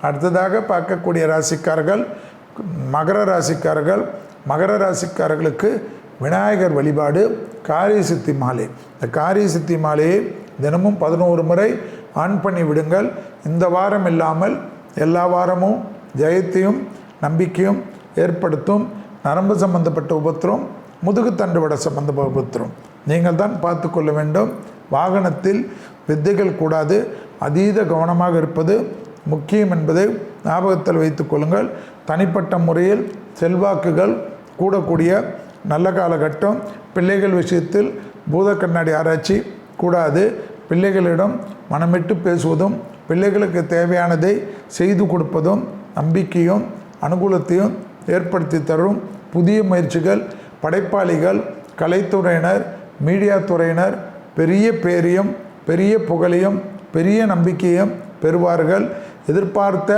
அடுத்ததாக பார்க்கக்கூடிய ராசிக்காரர்கள் மகர ராசிக்காரர்கள். மகர ராசிக்காரர்களுக்கு விநாயகர் வழிபாடு, காரிய சித்தி மாலை. இந்த காரிய சித்தி மாலையை தினமும் 11 முறை ஆன் பண்ணி விடுங்கள். இந்த வாரம் இல்லாமல் எல்லா வாரமும் ஜெயத்தையும் நம்பிக்கையும் ஏற்படுத்தும். நரம்பு சம்பந்தப்பட்ட உபத்திரம், முதுகுத்தண்டு வட சம்பந்தப்பட்ட உபத்திரம் நீங்கள் தான் பார்த்து கொள்ள வேண்டும். வாகனத்தில் வித்தைகள் கூடாது, அதீத கவனமாக இருப்பது முக்கியம் என்பதை ஞாபகத்தில் வைத்துக் கொள்ளுங்கள். தனிப்பட்ட முறையில் செல்வாக்குகள் கூடக்கூடிய நல்ல காலகட்டம். பிள்ளைகள் விஷயத்தில் பூத கண்ணாடி ஆராய்ச்சி கூடாது. பிள்ளைகளிடம் மனமிட்டு பேசுவதும் பிள்ளைகளுக்கு தேவையானதை செய்து கொடுப்பதும் நம்பிக்கையும் அனுகூலத்தையும் ஏற்படுத்தி தரும். புதிய முயற்சிகள், படைப்பாளிகள், கலைத்துறையினர், மீடியா துறையினர் பெரிய பேரையும் பெரிய புகழையும் பெரிய நம்பிக்கையும் பெறுவார்கள். எதிர்பார்த்த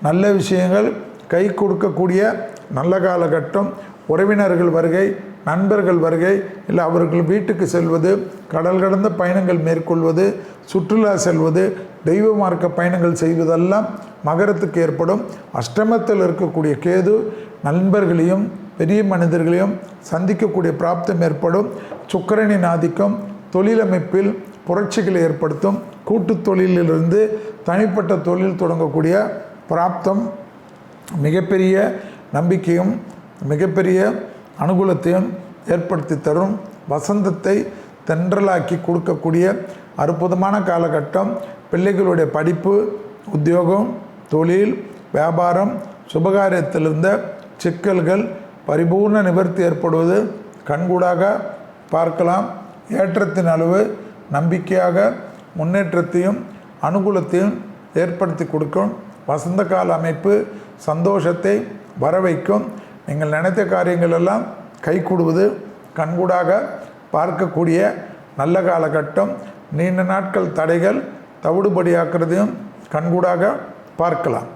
நல்ல விஷயங்கள் கை கொடுக்கக்கூடிய நல்ல காலகட்டம். உறவினர்கள் வருகை, நண்பர்கள் வருகை, இல்லை அவர்கள் வீட்டுக்கு செல்வது, கடல் கடந்த பயணங்கள் மேற்கொள்வது, சுற்றுலா செல்வது, தெய்வ மார்க்க பயணங்கள் செய்வதெல்லாம் மகரத்துக்கு ஏற்படும். அஷ்டமத்தில் இருக்கக்கூடிய கேது நண்பர்களையும் பெரிய மனிதர்களையும் சந்திக்கக்கூடிய பிராப்தம் ஏற்படும். சுக்கிரனின் ஆதிக்கம் தொழிலமைப்பில் புரட்சிகளை ஏற்படுத்தும். கூட்டு தொழிலிலிருந்து தனிப்பட்ட தொழில் தொடங்கக்கூடிய பிராப்தம் மிகப்பெரிய நம்பிக்கையும் மிகப்பெரிய அனுகூலத்தையும் ஏற்படுத்தி தரும். வசந்தத்தை தென்றலாக்கி கொடுக்கக்கூடிய அற்புதமான காலகட்டம். பிள்ளைகளுடைய படிப்பு, உத்தியோகம், தொழில், வியாபாரம், சுபகாரியத்திலிருந்த சிக்கல்கள் பரிபூர்ண நிவர்த்தி ஏற்படுவது கண்கூடாக பார்க்கலாம். ஏற்றத்தின் அளவு நம்பிக்கையாக முன்னேற்றத்தையும் அனுகூலத்தையும் ஏற்படுத்தி கொடுக்கும். வசந்த கால அமைப்பு சந்தோஷத்தை வரவைக்கும். நீங்கள் நினைத்த காரியங்கள் எல்லாம் கைகூடுவது கண்கூடாக பார்க்கக்கூடிய நல்ல காலகட்டம். நீண்ட நாட்கள் தடைகள் தவிடுபடியாக்குறதையும் கண்கூடாக பார்க்கலாம்.